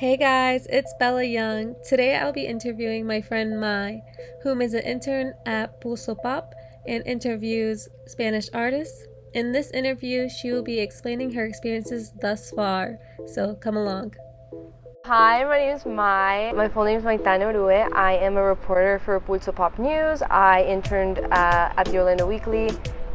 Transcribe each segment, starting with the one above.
Hey guys, it's Bella Young. Today I'll be interviewing my friend Mai, whom is an intern at Pulso and interviews Spanish artists. In this interview, she will be explaining her experiences thus far, so come along. Hi, my name is Mai. My full name is Maitane Orue. I am a reporter for Pulso Pop News. I interned at the Orlando Weekly,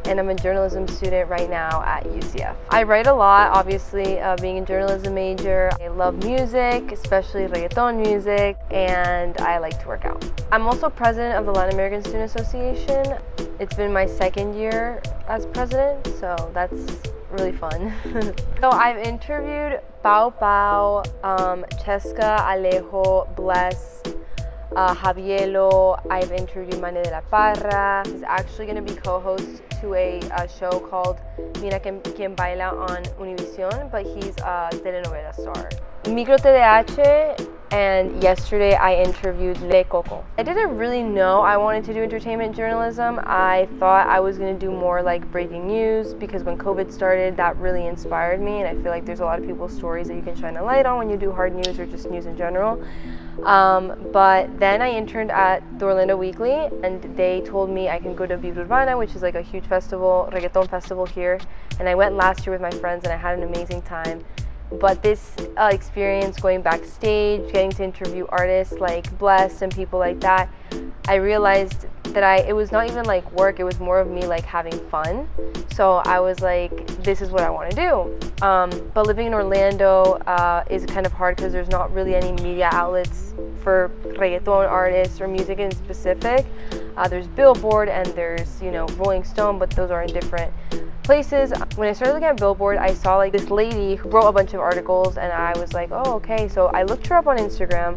and I'm a journalism student right now at UCF. I write a lot, obviously, being a journalism major. I love music, especially reggaeton music, and I like to work out. I'm also president of the Latin American Student Association. It's been my second year as president, so that's really fun. So I've interviewed Pau Pau, Cheska, Alejo, Bless, Javielo. I've interviewed Mane de la Parra. He's actually going to be co-host to a show called Mira Quien Baila on Univision, but he's a telenovela star. Micro TDH, and yesterday I interviewed Le Coco. I didn't really know I wanted to do entertainment journalism. I thought I was going to do more like breaking news because when COVID started, that really inspired me, and I feel like there's a lot of people's stories that you can shine a light on when you do hard news or just news in general. But then I interned at the Orlando Weekly, and they told me I can go to Vibra Urbana, which is like a huge festival, reggaeton festival here, and I went last year with my friends and I had an amazing time. But this experience going backstage, getting to interview artists like Blessed and people like that, I realized that it was not even like work, it was more of me like having fun. So I was like, this is what I want to do. But living in Orlando is kind of hard because there's not really any media outlets for reggaeton artists or music in specific. There's Billboard and there's, Rolling Stone, but those are in different places. When I started looking at Billboard, I saw like this lady who wrote a bunch of articles, and I was like, oh, okay. So I looked her up on Instagram,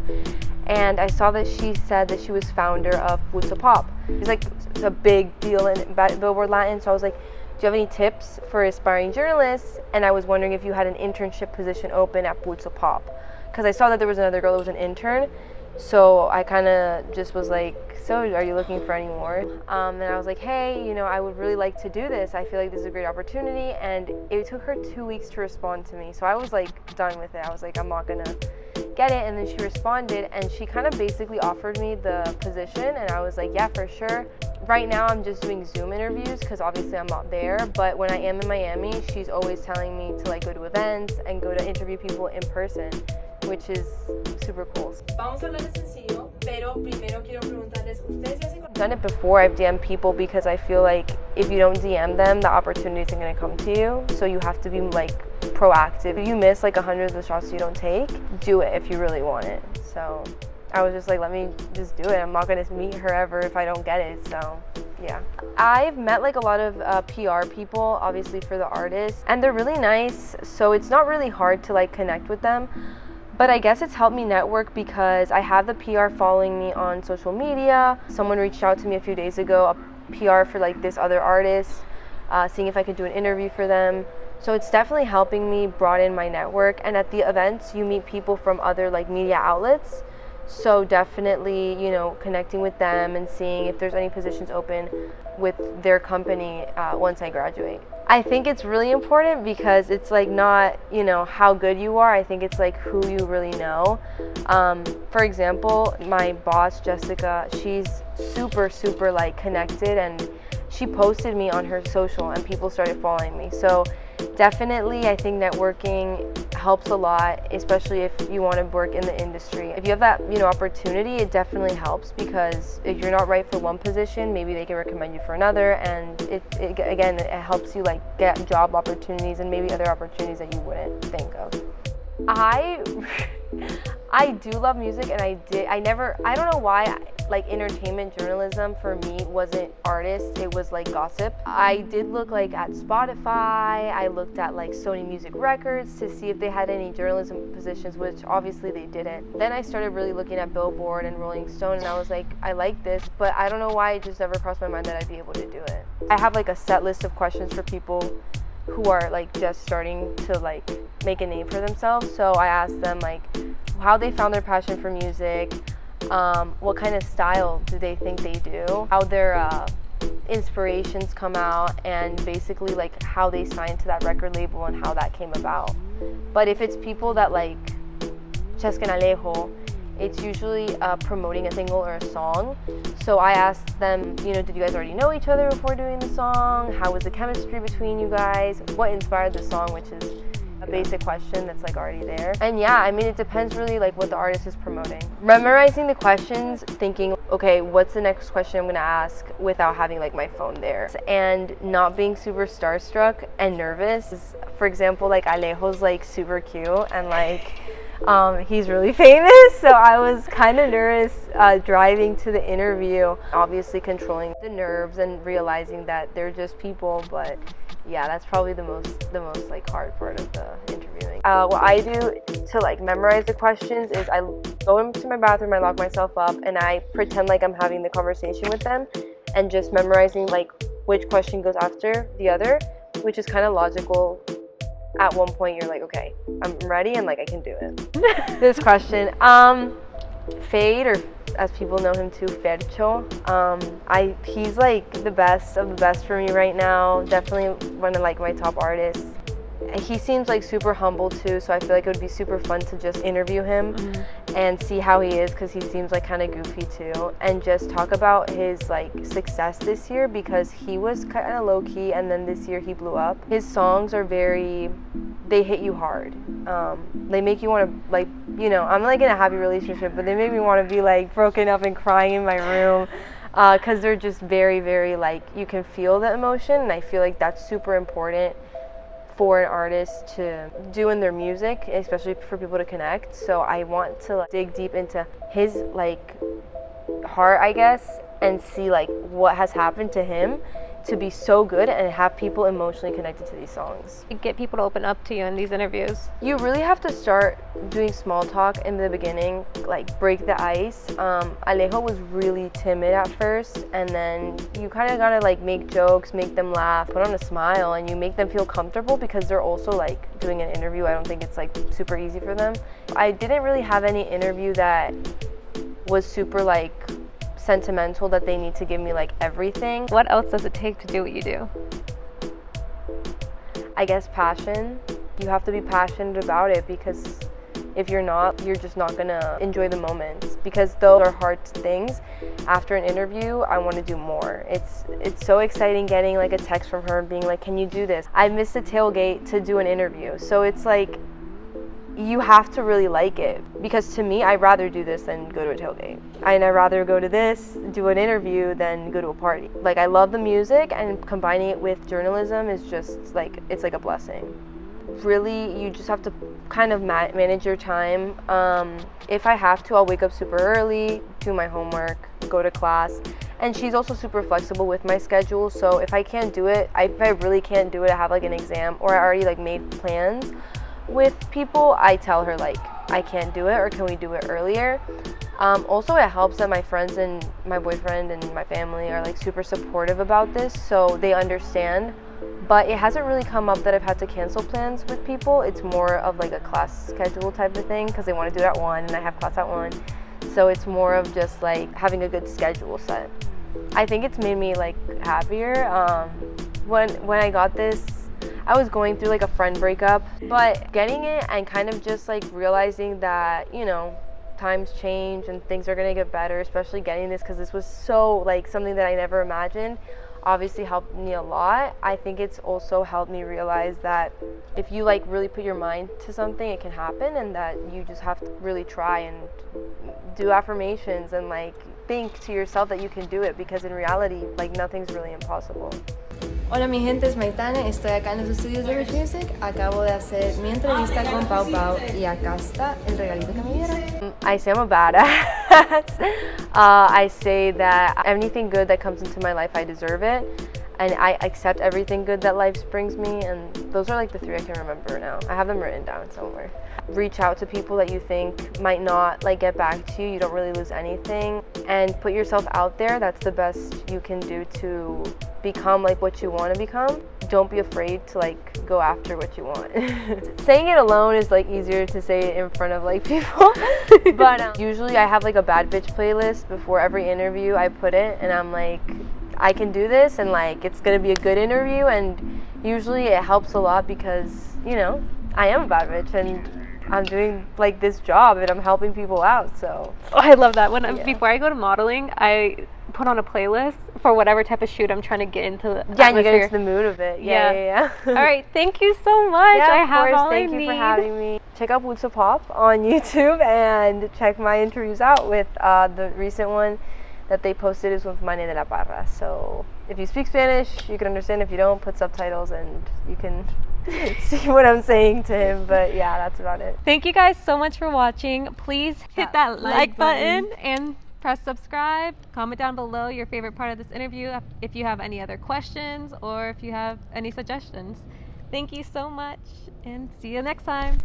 and I saw that she said that she was founder of Pulso Pop. It's like a big deal in Billboard Latin. So I was like, do you have any tips for aspiring journalists? And I was wondering if you had an internship position open at Pulso Pop, because I saw that there was another girl that was an intern. So I kind of just was like, so are you looking for any more? And I was like, hey, I would really like to do this. I feel like this is a great opportunity. And it took her 2 weeks to respond to me. So I was like done with it. I was like, I'm not gonna get it. And then she responded, and she kind of basically offered me the position. And I was like, yeah, for sure. Right now I'm just doing Zoom interviews because obviously I'm not there. But when I am in Miami, she's always telling me to like go to events and go to interview people in person, which is super cool. Vamos a hablar de sencillo, pero primero quiero preguntarles, ¿ustedes ya se I've done it before. I've DM'd people because I feel like if you don't DM them, the opportunity isn't going to come to you. So you have to be like proactive. If you miss like 100 of the shots you don't take, do it if you really want it. So I was just like, let me just do it. I'm not going to meet her ever if I don't get it. So yeah. I've met like a lot of PR people, obviously for the artists, and they're really nice. So it's not really hard to like connect with them. But I guess it's helped me network because I have the PR following me on social media. Someone reached out to me a few days ago, a PR for like this other artist, seeing if I could do an interview for them. So it's definitely helping me broaden my network. And at the events, you meet people from other like media outlets. So definitely, connecting with them and seeing if there's any positions open with their company once I graduate. I think it's really important because it's like not, how good you are. I think it's like who you really know. For example, my boss, Jessica, she's super, super like connected, and she posted me on her social and people started following me. So definitely, I think networking helps a lot, especially if you want to work in the industry. If you have that, opportunity, it definitely helps because if you're not right for one position, maybe they can recommend you for another, and it helps you like get job opportunities and maybe other opportunities that you wouldn't think of. I do love music, and I don't know why, like entertainment journalism for me wasn't artists, it was like gossip. I did look like at Spotify, I looked at like Sony Music Records to see if they had any journalism positions, which obviously they didn't. Then I started really looking at Billboard and Rolling Stone, and I was like, I like this, but I don't know why it just never crossed my mind that I'd be able to do it. I have like a set list of questions for people who are like just starting to like make a name for themselves. So I asked them like how they found their passion for music, what kind of style do they think they do, how their inspirations come out, and basically like how they signed to that record label and how that came about. But if it's people that like Chesca and Alejo, it's usually promoting a single or a song. So I asked them, you know, did you guys already know each other before doing the song? How was the chemistry between you guys? What inspired the song, which is a basic question that's like already there. And yeah, I mean, it depends really like what the artist is promoting. Memorizing the questions, thinking, okay, what's the next question I'm gonna ask without having like my phone there, and not being super starstruck and nervous. For example, like Alejo's like super cute and like he's really famous, so I was kind of nervous driving to the interview, obviously controlling the nerves and realizing that they're just people. But yeah, that's probably the most like hard part of the interviewing. What I do to like memorize the questions is I go into my bathroom, I lock myself up, and I pretend like I'm having the conversation with them and just memorizing like which question goes after the other, which is kind of logical. At one point you're like, okay, I'm ready and like I can do it. This question, Fade, or as people know him too, Fercho. He's like the best of the best for me right now. Definitely one of like my top artists. He seems like super humble too, so I feel like it would be super fun to just interview him and see how he is, because he seems like kind of goofy too, and just talk about his like success this year, because he was kind of low-key and then this year he blew up. His songs are they hit you hard. They make you want to, like, you know, I'm like in a happy relationship, but they make me want to be like broken up and crying in my room, because they're just very, very like, you can feel the emotion, and I feel like that's super important for an artist to do in their music, especially for people to connect. So I want to like dig deep into his like heart, I guess, and see like what has happened to him to be so good and have people emotionally connected to these songs. Get people to open up to you in these interviews. You really have to start doing small talk in the beginning, like break the ice. Alejo was really timid at first, and then you kind of gotta like make jokes, make them laugh, put on a smile, and you make them feel comfortable, because they're also like doing an interview. I don't think it's like super easy for them. I didn't really have any interview that was super like sentimental, that they need to give me like everything. What else does it take to do what you do? I guess passion. You have to be passionate about it, because if you're not, you're just not gonna enjoy the moments, because those are hard things. After an interview, I want to do more. It's so exciting getting like a text from her being like, can you do this? I missed a tailgate to do an interview, so it's like you have to really like it, because to me, I'd rather do this than go to a tailgate. And I'd rather go to this, do an interview, than go to a party. Like, I love the music, and combining it with journalism is just like, it's like a blessing. Really, you just have to kind of manage your time. If I have to, I'll wake up super early, do my homework, go to class. And she's also super flexible with my schedule, so if I can't do it, if I really can't do it, I have like an exam, or I already like made plans with people, I tell her like, I can't do it, or can we do it earlier? Also, it helps that my friends and my boyfriend and my family are like super supportive about this, so they understand. But it hasn't really come up that I've had to cancel plans with people. It's more of like a class schedule type of thing, because they want to do it at 1 and I have class at 1. So it's more of just like having a good schedule set. I think it's made me like happier. When I got this, I was going through like a friend breakup, but getting it and kind of just like realizing that, you know, times change and things are gonna get better, especially getting this, because this was so like something that I never imagined, obviously helped me a lot. I think it's also helped me realize that if you like really put your mind to something, it can happen, and that you just have to really try and do affirmations and like think to yourself that you can do it, because in reality, like, nothing's really impossible. Hola mi gente, es Maitane, estoy acá en los estudios de Rich Music. Acabo de hacer mi entrevista con Pau Pau y acá está el regalito que me dieron. I say I'm a badass. I say that anything good that comes into my life, I deserve it. And I accept everything good that life brings me, and those are like the 3 I can remember now. I have them written down somewhere. Reach out to people that you think might not like get back to you. You don't really lose anything, and put yourself out there. That's the best you can do to become like what you want to become. Don't be afraid to like go after what you want. Saying it alone is like easier to say it in front of like people. But usually I have like a bad bitch playlist before every interview. I put it, and I'm like, I can do this, and like it's gonna be a good interview. And usually it helps a lot, because, you know, I am a bad bitch, and I'm doing like this job and I'm helping people out. So I love that. Before I go to modeling, I put on a playlist for whatever type of shoot I'm trying to get into. Yeah, and you get into the mood of it. Yeah. All right, thank you so much. Yeah, I of have course. all Thank I you need. for having me. Check out Pulso Pop on YouTube and check my interviews out with the recent one that they posted is with Maitane de la Parra. So if you speak Spanish, you can understand. If you don't, put subtitles and you can see what I'm saying to him. But yeah, that's about it. Thank you guys so much for watching. Please hit that like button and press subscribe. Comment down below your favorite part of this interview if you have any other questions or if you have any suggestions. Thank you so much and see you next time.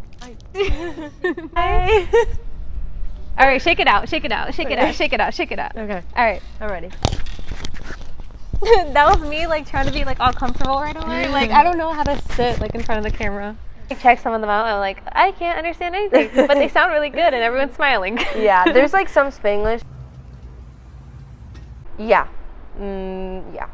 Bye. All right, shake it out, shake it out, shake it out, shake it out, shake it out. Okay. All right. I'm ready. That was me like trying to be like all comfortable right away. Like I don't know how to sit like in front of the camera. I check some of them out and I'm like, I can't understand anything, but they sound really good and everyone's smiling. Yeah, there's like some Spanglish. Yeah. Yeah.